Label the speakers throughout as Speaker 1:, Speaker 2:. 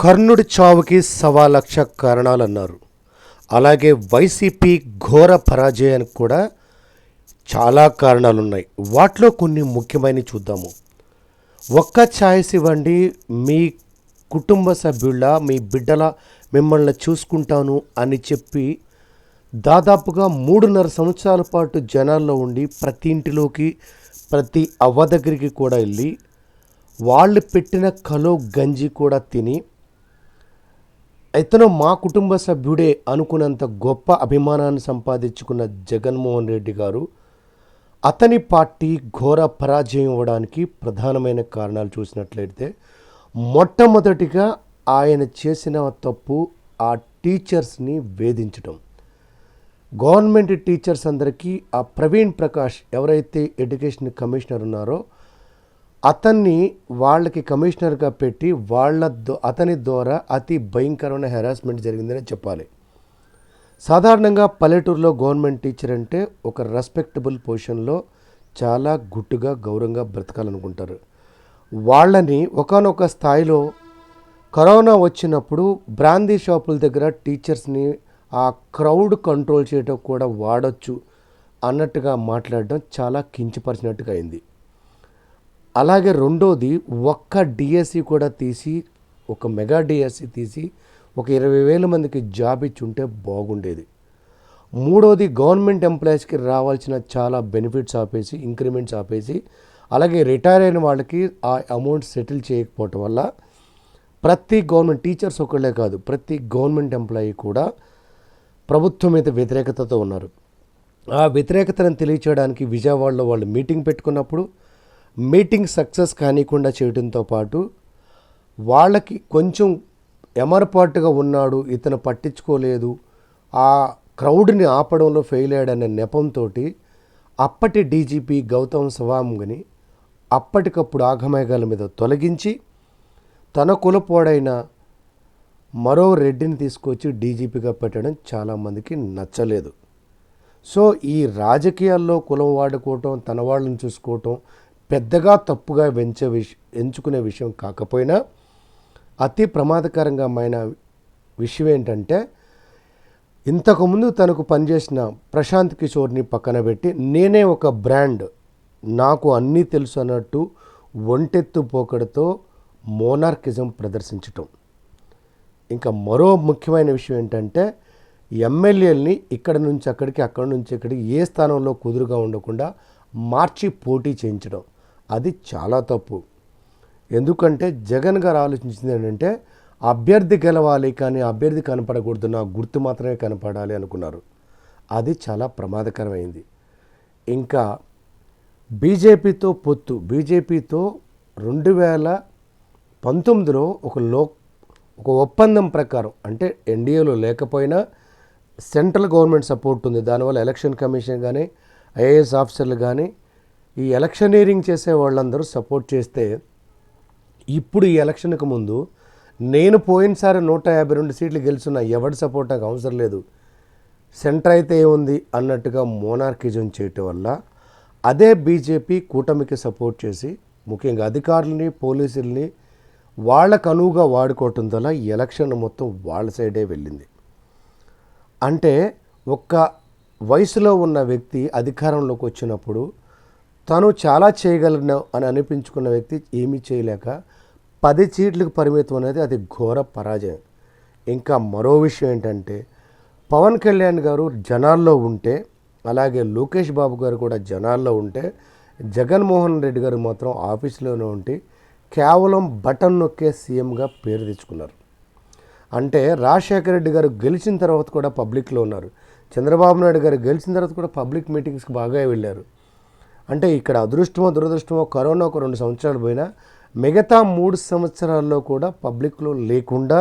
Speaker 1: కర్ణుడి చావుకి 1,00,000 కారణాలన్నారు. అలాగే వైసీపీ ఘోర పరాజయానికి కూడా చాలా కారణాలున్నాయి. వాటిలో కొన్ని ముఖ్యమైనవి చూద్దాము. ఒక్క ఛాయిస్ ఇవ్వండి, మీ కుటుంబ సభ్యుల, మీ బిడ్డల మిమ్మల్ని చూసుకుంటాను అని చెప్పి దాదాపుగా 3.5 సంవత్సరాల పాటు జనాల్లో ఉండి ప్రతి ఇంటిలోకి, ప్రతి అవ్వ దగ్గరికి కూడా వెళ్ళి వాళ్ళు పెట్టిన కలో గంజి కూడా తిని ఇతను మా కుటుంబ సభ్యుడే అనుకున్నంత గొప్ప అభిమానాన్ని సంపాదించుకున్న జగన్మోహన్ రెడ్డి గారు అతని పార్టీ ఘోర పరాజయం ఇవ్వడానికి ప్రధానమైన కారణాలు చూసినట్లయితే, మొట్టమొదటిగా ఆయన చేసిన తప్పు ఆ టీచర్స్ని వేధించడం. గవర్నమెంట్ టీచర్స్ అందరికీ ఆ ప్రవీణ్ ప్రకాష్ ఎవరైతే ఎడ్యుకేషన్ కమిషనర్ ఉన్నారో అతన్ని వాళ్ళకి కమిషనర్గా పెట్టి అతని ద్వారా అతి భయంకరమైన హెరాస్మెంట్ జరిగిందని చెప్పాలి. సాధారణంగా పల్లెటూరులో గవర్నమెంట్ టీచర్ అంటే ఒక రెస్పెక్టబుల్ పొజిషన్లో చాలా గుట్టుగా గౌరవంగా బ్రతకాలనుకుంటారు. వాళ్ళని ఒకానొక స్థాయిలో కరోనా వచ్చినప్పుడు బ్రాందీ షాపుల దగ్గర టీచర్స్ని ఆ క్రౌడ్ కంట్రోల్ చేయడం కూడా వాడచ్చు అన్నట్టుగా మాట్లాడడం చాలా కించపరిచినట్టుగా అయింది. అలాగే రెండోది, ఒక్క డిఎస్సి కూడా తీసి, ఒక మెగా డిఎస్సి తీసి ఒక 20,000 మందికి జాబ్ ఇచ్చి ఉంటే బాగుండేది. మూడోది, గవర్నమెంట్ ఎంప్లాయీస్కి రావాల్సిన చాలా బెనిఫిట్స్ ఆపేసి, ఇంక్రిమెంట్స్ ఆపేసి, అలాగే రిటైర్ అయిన వాళ్ళకి ఆ అమౌంట్ సెటిల్ చేయకపోవటం వల్ల ప్రతి గవర్నమెంట్ టీచర్స్ ఒకళ్ళే కాదు, ప్రతి గవర్నమెంట్ ఎంప్లాయీ కూడా ప్రభుత్వం మీద వ్యతిరేకతతో ఉన్నారు. ఆ వ్యతిరేకతను తెలియచేయడానికి విజయవాడలో వాళ్ళు మీటింగ్ పెట్టుకున్నప్పుడు మీటింగ్ సక్సెస్ కానికుండా చేయడంతో పాటు వాళ్ళకి కొంచెం ఎమరపాటుగా ఉన్నాడు, ఇతను పట్టించుకోలేదు, ఆ క్రౌడ్ని ఆపడంలో ఫెయిల్ అయ్యాడనే నెపంతో అప్పటి డీజీపీ గౌతమ్ సవాంగ్ని అప్పటికప్పుడు ఆగమేఘాల మీద తొలగించి తన కులపోడైన మరో రెడ్డిని తీసుకొచ్చి డీజీపీగా పెట్టడం చాలామందికి నచ్చలేదు. సో ఈ రాజకీయాల్లో కులం వాడుకోవటం, తన వాళ్ళని చూసుకోవటం పెద్దగా తప్పుగా ఎంచుకునే విషయం కాకపోయినా అతి ప్రమాదకరంగా విషయం ఏంటంటే, ఇంతకుముందు తనకు పనిచేసిన ప్రశాంత్ కిషోర్ని పక్కన పెట్టి నేనే ఒక బ్రాండ్, నాకు అన్నీ తెలుసు అన్నట్టు ఒంటెత్తు పోకడతో మోనార్కిజం ప్రదర్శించటం. ఇంకా మరో ముఖ్యమైన విషయం ఏంటంటే, ఎమ్మెల్యేలని ఇక్కడ నుంచి అక్కడికి, అక్కడి నుంచి ఇక్కడికి ఏ స్థానంలో కుదురుగా ఉండకుండా మార్చి పోటీ చేయించడం, అది చాలా తప్పు. ఎందుకంటే జగన్ గారు ఆలోచించింది ఏంటంటే, అభ్యర్థి గెలవాలి కానీ అభ్యర్థి కనపడకూడదు, నా గుర్తు మాత్రమే కనపడాలి అనుకున్నారు. అది చాలా ప్రమాదకరమైంది. ఇంకా బీజేపీతో పొత్తు, బీజేపీతో 2019లో ఒక ఒప్పందం ప్రకారం, అంటే ఎన్డీఏలో లేకపోయినా సెంట్రల్ గవర్నమెంట్ సపోర్ట్ ఉంది, దానివల్ల ఎలక్షన్ కమిషన్ కానీ ఐఏఎస్ ఆఫీసర్లు కానీ ఈ ఎలక్షనీరింగ్ చేసే వాళ్ళందరూ సపోర్ట్ చేస్తే, ఇప్పుడు ఈ ఎలక్షన్కి ముందు నేను పోయినసారి 152 సీట్లు గెలుచున్నా, ఎవరి సపోర్ట్ నాకు అవసరం లేదు, సెంటర్ అయితే ఏముంది అన్నట్టుగా మోనార్కిజం చేయటం వల్ల అదే బీజేపీ కూటమికి సపోర్ట్ చేసి ముఖ్యంగా అధికారులని, పోలీసుల్ని వాళ్ళకు అనువుగా వాడుకోవటం వల్ల ఈ ఎలక్షన్ మొత్తం వాళ్ళ సైడే వెళ్ళింది. అంటే ఒక్క వయసులో ఉన్న వ్యక్తి అధికారంలోకి వచ్చినప్పుడు తను చాలా చేయగలను అని అనిపించుకున్న వ్యక్తి ఏమీ చేయలేక 10 సీట్లకు పరిమితం అనేది అది ఘోర పరాజయం. ఇంకా మరో విషయం ఏంటంటే, పవన్ కళ్యాణ్ గారు జనాల్లో ఉంటే, అలాగే లోకేష్ బాబు గారు కూడా జనాల్లో ఉంటే, జగన్మోహన్ రెడ్డి గారు మాత్రం ఆఫీసులోనే ఉండి కేవలం బటన్ నొక్కే సీఎంగా పేరు తెచ్చుకున్నారు. అంటే రాజశేఖర రెడ్డి గారు గెలిచిన తర్వాత కూడా పబ్లిక్లో ఉన్నారు, చంద్రబాబు నాయుడు గారు గెలిచిన తర్వాత కూడా పబ్లిక్ మీటింగ్స్కి బాగా వెళ్ళారు. అంటే ఇక్కడ అదృష్టమో దురదృష్టమో కరోనా ఒక 2 సంవత్సరాలు పోయినా మిగతా 3 సంవత్సరాల్లో కూడా పబ్లిక్లో లేకుండా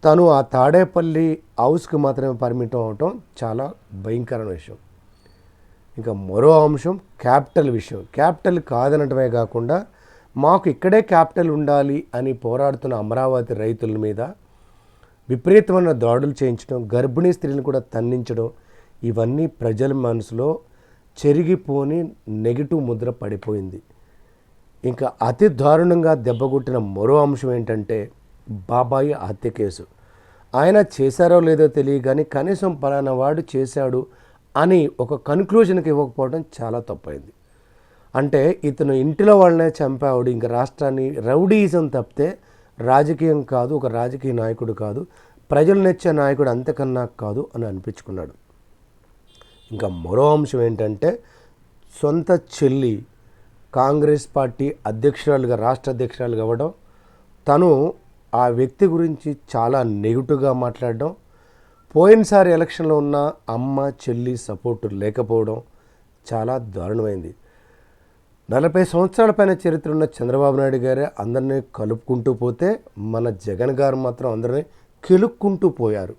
Speaker 1: తను ఆ తాడేపల్లి హౌస్కి మాత్రమే పరిమితం అవటం చాలా భయంకరమైన విషయం. ఇంకా మరో అంశం క్యాపిటల్ విషయం. క్యాపిటల్ కాదనటమే కాకుండా మాకు ఇక్కడే క్యాపిటల్ ఉండాలి అని పోరాడుతున్న అమరావతి రైతుల మీద విపరీతమైన దాడులు చేయించడం, గర్భిణీ స్త్రీలను కూడా తన్నించడం, ఇవన్నీ ప్రజల మనసులో చెరిగిపోని నెగిటివ్ ముద్ర పడిపోయింది. ఇంకా అతి దారుణంగా దెబ్బకొట్టిన మరో అంశం ఏంటంటే, బాబాయి హత్య కేసు. ఆయన చేశారో లేదో తెలియదు కానీ కనీసం పలానా వాడు చేశాడు అని ఒక కన్క్లూజన్కి ఇవ్వకపోవడం చాలా తప్పైంది. అంటే ఇతను ఇంటిలో వాళ్ళనే చంపాడు, ఇంకా రాష్ట్రాన్ని రౌడీయిజం తప్పితే రాజకీయం కాదు, ఒక రాజకీయ నాయకుడు కాదు, ప్రజలు నెచ్చే నాయకుడు అంతకన్నా కాదు అని అనిపించుకున్నాడు. ఇంకా మరో అంశం ఏంటంటే సొంత చెల్లి కాంగ్రెస్ పార్టీ అధ్యక్షురాలుగా రాష్ట్ర అధ్యక్షురాలుగా అవ్వడం, తను ఆ వ్యక్తి గురించి చాలా నెగిటివ్గా మాట్లాడడం, పోయినసారి ఎలక్షన్లో ఉన్న అమ్మ చెల్లి సపోర్టు లేకపోవడం చాలా దారుణమైంది. 40 సంవత్సరాల పైన చరిత్ర ఉన్న చంద్రబాబు నాయుడు గారే అందరినీ కలుపుకుంటూ పోతే మన జగన్ గారు మాత్రం అందరినీ కెలుక్కుంటూ పోయారు.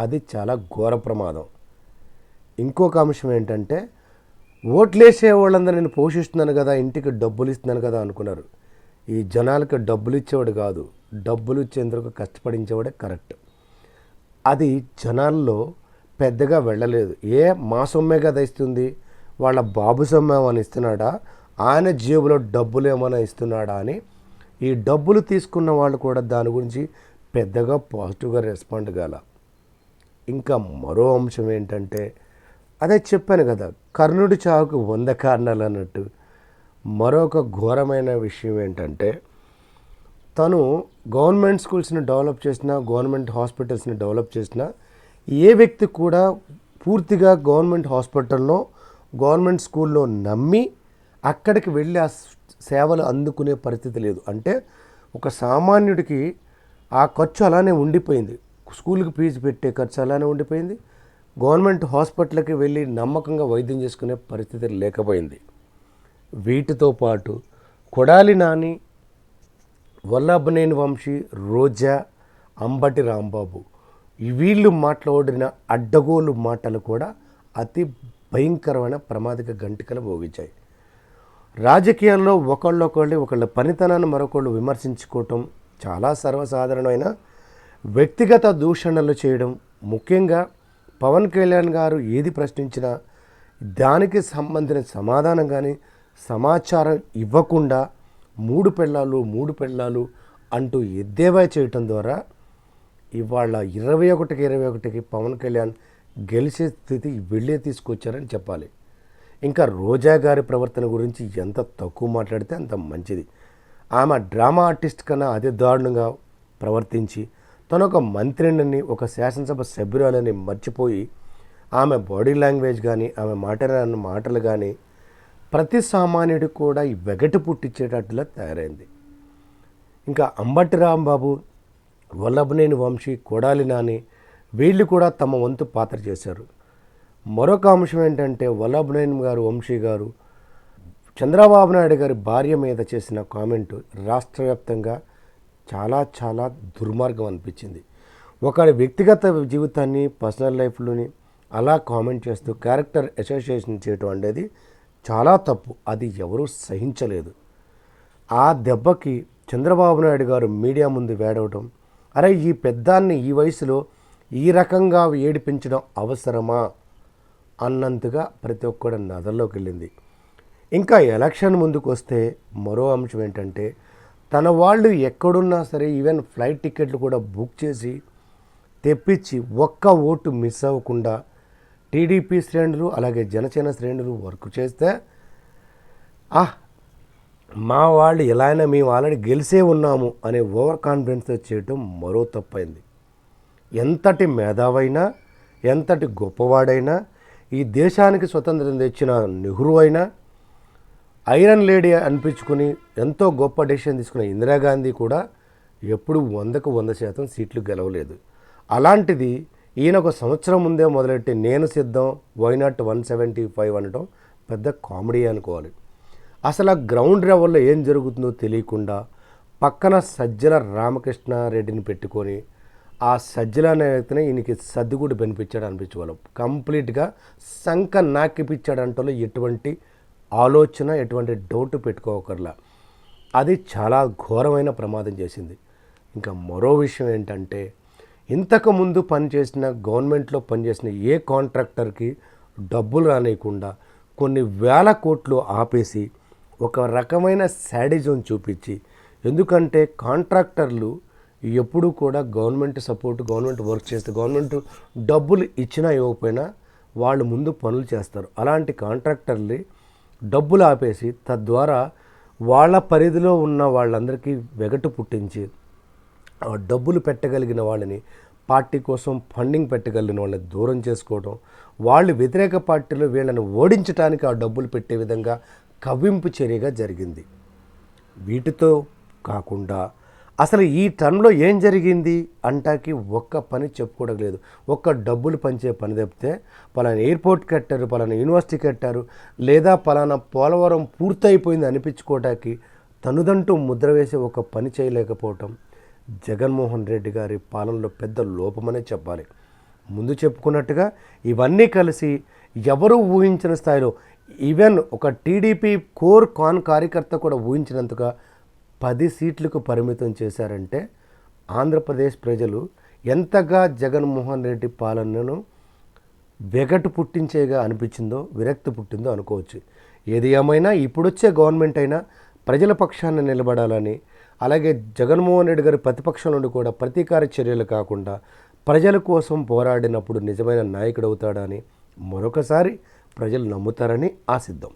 Speaker 1: అది చాలా ఘోర ప్రమాదం. ఇంకొక అంశం ఏంటంటే ఓట్లేసే వాళ్ళందరూ నేను పోషిస్తున్నాను కదా, ఇంటికి డబ్బులు ఇస్తున్నాను కదా అనుకున్నారు. ఈ జనాలకి డబ్బులు ఇచ్చేవాడు కాదు, డబ్బులు ఇచ్చేందుకు కష్టపడించేవాడే కరెక్ట్. అది జనాల్లో పెద్దగా వెళ్ళలేదు. మా సొమ్మే కదా ఇస్తుంది, వాళ్ళ బాబు సొమ్మే ఏమైనా ఇస్తున్నాడా, ఆయన జేబులో డబ్బులు ఏమైనా ఇస్తున్నాడా అని ఈ డబ్బులు తీసుకున్న వాళ్ళు కూడా దాని గురించి పెద్దగా పాజిటివ్గా రెస్పాండ్ కాల. ఇంకా మరో అంశం ఏంటంటే అదే చెప్పాను కదా, కర్ణుడి చావుకు 100 కారణాలు అన్నట్టు మరొక ఘోరమైన విషయం ఏంటంటే తను గవర్నమెంట్ స్కూల్స్ని డెవలప్ చేసినా, గవర్నమెంట్ హాస్పిటల్స్ని డెవలప్ చేసినా ఏ వ్యక్తి కూడా పూర్తిగా గవర్నమెంట్ హాస్పిటల్లో గవర్నమెంట్ స్కూల్లో నమ్మి అక్కడికి వెళ్ళి ఆ సేవలు అందుకునే పరిస్థితి లేదు. అంటే ఒక సామాన్యుడికి ఆ ఖర్చు అలానే ఉండిపోయింది, స్కూల్కి ఫీజు పెట్టే ఖర్చు అలానే ఉండిపోయింది, గవర్నమెంట్ హాస్పిటల్కి వెళ్ళి నమ్మకంగా వైద్యం చేసుకునే పరిస్థితి లేకపోయింది. వీటితో పాటు కొడాలి నాని, వల్లభనేని వంశీ, రోజా, అంబటి రాంబాబు వీళ్ళు మాట్లాడిన అడ్డగోలు మాటలు కూడా అతి భయంకరమైన ప్రమాదక గంటికలు మోగించాయి. రాజకీయాల్లో ఒకళ్ళ పనితనాన్ని మరొకళ్ళు విమర్శించుకోవటం చాలా సర్వసాధారణమైన వ్యక్తిగత దూషణలు చేయడం, ముఖ్యంగా పవన్ కళ్యాణ్ గారు ఏది ప్రశ్నించినా దానికి సంబంధించిన సమాధానం కానీ సమాచారం ఇవ్వకుండా 3 పెళ్ళాలు అంటూ ఎద్దేవా చేయటం ద్వారా ఇవాళ 21కి పవన్ కళ్యాణ్ గెలిచే స్థితి వెళ్ళే తీసుకొచ్చారని చెప్పాలి. ఇంకా రోజా గారి ప్రవర్తన గురించి ఎంత తక్కువ మాట్లాడితే అంత మంచిది. ఆమె డ్రామా ఆర్టిస్ట్ కన్నా అతి దారుణంగా ప్రవర్తించి తను ఒక మంత్రిని, ఒక శాసనసభ సభ్యురాలని మర్చిపోయి ఆమె బాడీ లాంగ్వేజ్ కానీ ఆమె మాట్లాడిన మాటలు కానీ ప్రతి సామాన్యుడికి కూడా ఈ వెగటు పుట్టించేటట్టులా తయారైంది. ఇంకా అంబటి రాంబాబు, వల్లభనేని వంశీ, కొడాలి నాని వీళ్ళు కూడా తమ వంతు పాత్ర చేశారు. మరొక అంశం ఏంటంటే వల్లభనేని గారు, వంశీ గారు చంద్రబాబు నాయుడు గారి భార్య మీద చేసిన కామెంటు రాష్ట్ర వ్యాప్తంగా చాలా దుర్మార్గం అనిపించింది. ఒకరి వ్యక్తిగత జీవితాన్ని, పర్సనల్ లైఫ్లోని అలా కామెంట్ చేస్తూ క్యారెక్టర్ అసోసియేషన్ చేయటం అనేది చాలా తప్పు. అది ఎవరూ సహించలేదు. ఆ దెబ్బకి చంద్రబాబు నాయుడు గారు మీడియా ముందు వేడవటం, అరే ఈ పెద్దాన్ని ఈ వయసులో ఈ రకంగా ఏడిపించడం అవసరమా అన్నంతగా ప్రతి ఒక్కడు నదల్లోకి వెళ్ళింది. ఇంకా ఎలక్షన్ ముందుకు వస్తే మరో అంశం ఏంటంటే తన వాళ్ళు ఎక్కడున్నా సరే ఈవెన్ ఫ్లైట్ టికెట్లు కూడా బుక్ చేసి తెప్పించి ఒక్క ఓటు మిస్ అవ్వకుండా టీడీపీ శ్రేణులు అలాగే జనసేన శ్రేణులు వర్క్ చేస్తే మా వాళ్ళు ఎలా అయినా మేము ఆల్రెడీ గెలిసే ఉన్నాము అనే ఓవర్ కాన్ఫిడెన్స్తో చేయటం మరో తప్పైంది. ఎంతటి మేధావైనా, ఎంతటి గొప్పవాడైనా, ఈ దేశానికి స్వతంత్రం తెచ్చిన నెహ్రూ అయినా, ఐరన్ లేడీ అనిపించుకుని ఎంతో గొప్ప డెసిషన్ తీసుకున్న ఇందిరాగాంధీ కూడా ఎప్పుడు 100% సీట్లు గెలవలేదు. అలాంటిది ఈయన ఒక సంవత్సరం ముందే మొదలెట్టి నేను సిద్ధం, వైనాట్ 175 అనటం పెద్ద కామెడీ అనుకోవాలి. అసలు ఆ గ్రౌండ్ లెవెల్లో ఏం జరుగుతుందో తెలియకుండా పక్కన సజ్జల రామకృష్ణారెడ్డిని పెట్టుకొని ఆ సజ్జల అనే వ్యక్తిని ఈయనకి సర్దిగుడు బెనిపించాడు అనిపించుకోవాలి. కంప్లీట్గా సంక నాకిపించాడు అంటలో ఎటువంటి ఆలోచన, ఎటువంటి డౌట్ పెట్టుకోకర్లా. అది చాలా ఘోరమైన ప్రమాదం చేసింది. ఇంకా మరో విషయం ఏంటంటే ఇంతకుముందు పనిచేసిన గవర్నమెంట్లో పనిచేసిన ఏ కాంట్రాక్టర్కి డబ్బులు రానియకుండా కొన్ని వేల కోట్లు ఆపేసి ఒక రకమైన శాడిజం చూపించి, ఎందుకంటే కాంట్రాక్టర్లు ఎప్పుడూ కూడా గవర్నమెంట్ సపోర్ట్, గవర్నమెంట్ వర్క్ చేస్తే గవర్నమెంట్ డబ్బులు ఇచ్చినా ఇవ్వకపోయినా వాళ్ళు ముందు పనులు చేస్తారు. అలాంటి కాంట్రాక్టర్లు డబ్బులు ఆపేసి తద్వారా వాళ్ళ పరిధిలో ఉన్న వాళ్ళందరికీ వెగటు పుట్టించి ఆ డబ్బులు పెట్టగలిగిన వాళ్ళని, పార్టీ కోసం ఫండింగ్ పెట్టగలిగిన వాళ్ళని దూరం చేసుకోవడం, వాళ్ళు వ్యతిరేక పార్టీలో వీళ్ళని ఓడించడానికి ఆ డబ్బులు పెట్టే విధంగా కవ్వింపు చర్యగా జరిగింది. వీటితో కాకుండా అసలు ఈ టర్మ్లో ఏం జరిగింది అంటాకి ఒక్క పని చెప్పుకోవడం లేదు. ఒక్క డబ్బులు పంచే పని తప్పితే పలానా ఎయిర్పోర్ట్ కట్టారు, పలానా యూనివర్సిటీ కట్టారు, లేదా పలానా పోలవరం పూర్తయిపోయింది అనిపించుకోవటానికి తనుదంటూ ముద్ర వేసే ఒక పని చేయలేకపోవటం జగన్మోహన్ రెడ్డి గారి పాలనలో పెద్ద లోపమనే చెప్పాలి. ముందు చెప్పుకున్నట్టుగా ఇవన్నీ కలిసి ఎవరు ఊహించిన స్థాయిలో, ఈవెన్ ఒక టీడీపీ కోర్ కార్యకర్త కూడా ఊహించినంతగా 10 సీట్లకు పరిమితం చేశారంటే ఆంధ్రప్రదేశ్ ప్రజలు ఎంతగా జగన్మోహన్ రెడ్డి పాలనను వెగటు పుట్టించేగా అనిపించిందో, విరక్తి పుట్టిందో అనుకోవచ్చు. ఏది ఏమైనా ఇప్పుడొచ్చే గవర్నమెంట్ అయినా ప్రజల పక్షాన నిలబడాలని, అలాగే జగన్మోహన్ రెడ్డి గారి ప్రతిపక్షం నుండి కూడా ప్రతీకార చర్యలు కాకుండా ప్రజల కోసం పోరాడినప్పుడు నిజమైన నాయకుడు అవుతాడని మరొకసారి ప్రజలు నమ్ముతారని ఆశిద్దాం.